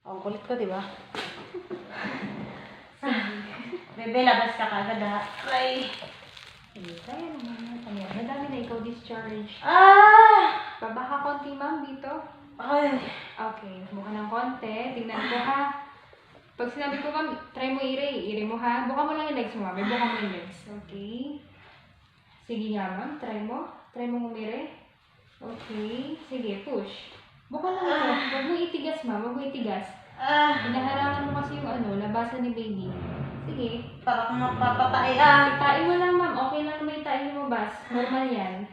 Ang kulit ko, di ba? Bebe, labas ka kagad ha. Ay. Kaya naman. Ayan, madami na ikaw discharge. Ah! Pabaka konti, ma'am, dito. Ay. Okay, buka ng konti. Tingnan ko, ha. Pag sinabi ko, ma'am, try mo i-ray mo, ha. Buka mo lang yung legs mo, ma'am. Buka mo yung legs. Okay. Sige nga, ma'am. Try mo. Try mo umire. Okay. Sige, push. Buka lang ito. Huwag mo itigas, ma'am. Huwag mo itigas. Hinaharangan mo kasi yung labasan ni baby. Sige. Para kung magpapatay ah. Itain mo lang, ma'am. Okay lang naman itain yung lumabas. Normal yan.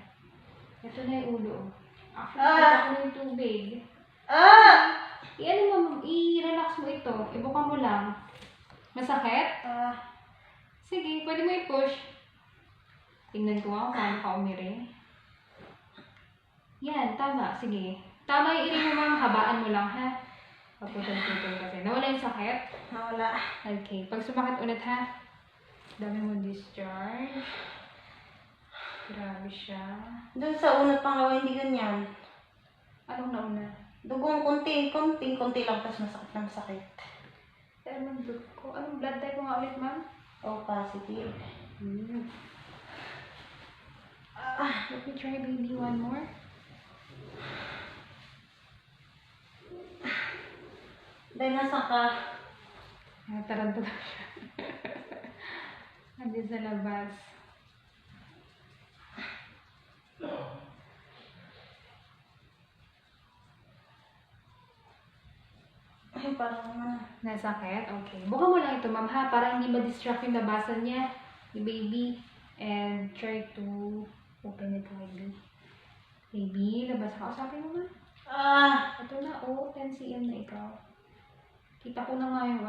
Ito na yung ulo. Actually, ako na yung tubig. I-ano mo, ma'am. I-relax mo ito. Ibuka mo lang. Masakit? Sige, pwede mo i-push. Tingnan ko nga kung paano ka umiri. Yan, tama. Sige. Tama yung iri mo, ma'am. Habaan mo lang, ha? Paputol-putol kasi. Nawala yung sakit? Nawala. Okay. Pag sumakit ulit, ha? Dami mo discharge. Grabe siya. Doon sa unat pangalawa, hindi ganyan. Anong nauna? Dugong konti lang, tapos masakit na masakit. Anong blood ko? Anong blood type mo nga ulit, ma'am? Oh, positive. Let me try baby one more. Dahil nasa ka. Tarantado siya. Nandiyan sa labas. Ay, parang Nasakit? Okay. Buka mo lang ito, ma'am, ha? Para hindi ma-distract yung labasan niya, ni baby. And try to open it widely. Baby, labas ka. Usapin mo, ma'am. Ito na, 10 cm na ikaw. Kita ko na nga yung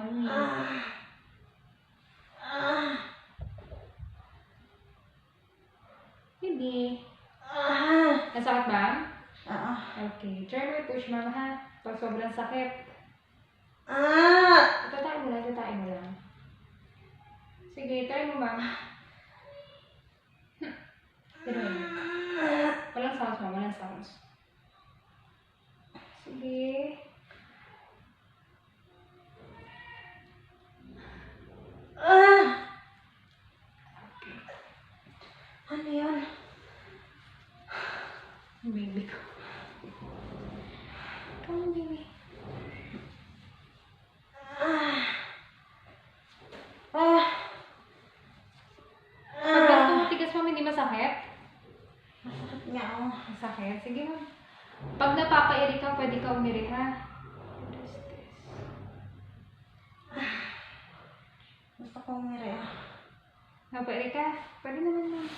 Baby. Nasakit ba? Okay. Try mo i-push, ma'am, ha? Pag sobrang sakit. Tatain mo lang. Sige, try mo, ma'am. Ganun. Walang sounds, ma'am. Walang sounds. Sige. Ano yun? Baby ko. Come on, baby. Pag ganito matigas, ma'am, hindi masakit? Masakit niya ako. Masakit? Sige, ma'am. Pag napapairi ka, pwede ka umiri, ha? What is this? Gusto ko umiri ah. Napapairi ka? Pwede naman, ma'am.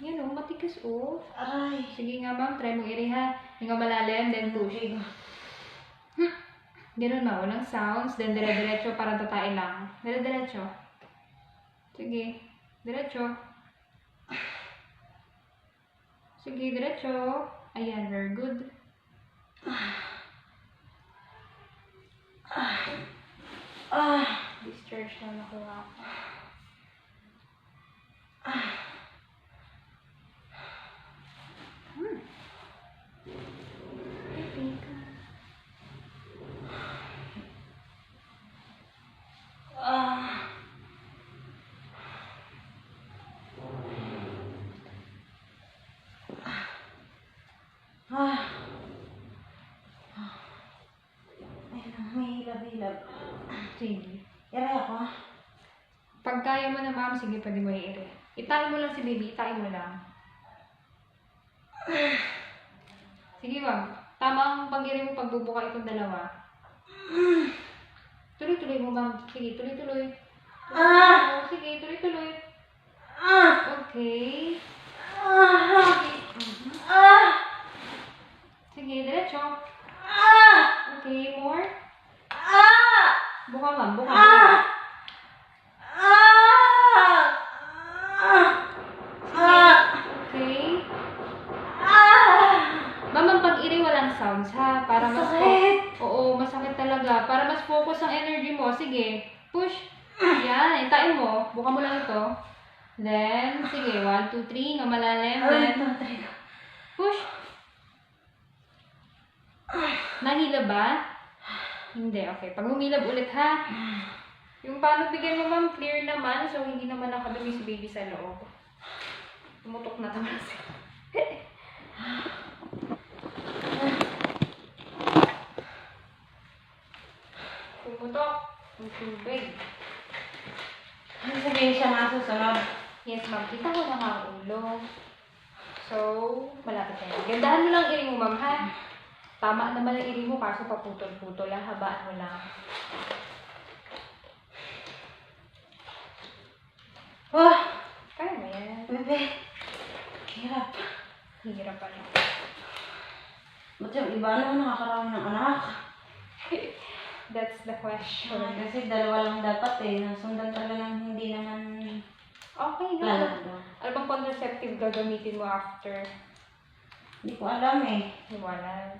Yan o, matigas o. Aray. Sige nga, ma'am. Try mong iri, ha? Hinga malalim, then push. Ganun, ma'am. Walang sounds. Then dire-diretso para tatain lang. Dire-diretso. Sige. Diretso. Sige, diretso. Ayan, very good. Discharge na nakuha ako. Baby ka. Ayun, may hilab-hilab. Sige. Iray ako. Pag kaya mo na, ma'am, sige, pwede mo i-iri. Itain mo lang si baby. Itain mo lang. Sige, ma'am. Tama ang pag-iri mo pagbubuka itong dalawa. Tuloy-tuloy mo, ma'am. Sige, tuloy-tuloy. Sige, tuloy-tuloy. Okay. Sige, diretso. Okay, more. Buka, ma'am. Buka. Okay. Ma'am, ang pag-iri walang sounds, ha? Para mas Masakit. Oo, masakit talaga. Para mas focus ang energy mo. Sige, push. Yan, itain mo. Buka mo lang ito. Then, sige, 1, 2, 3, nga malalim. Then, push. Nahila ba? Hindi, okay. Pag humilab ulit ha. Yung paano bigyan mo ma'am, clear naman. So, hindi naman nakadumi si baby sa loob. Tumutok na tama siya. Tumutok. Ang tubig. Ano sabihin siya nga susunod? Yes, ma'am. Kita ko na nga ang ulo. So, malapit na yun. Gandahan mo lang iring mo, ma'am, ha? Tama naman ang iring mo, kaso paputol-putol lang. Habaan mo lang. Wah! Kaya mo yan. Bebe. Hirap. Hirap pa lang. Ba't yung iba naman nakakarami ng anak? That's the question. Kasi dalawa lang dapat eh. Nasundan talaga ng hindi naman Okay na. plano. Ano bang contraceptive gagamitin mo after? Hindi ko alam eh. Hiwala.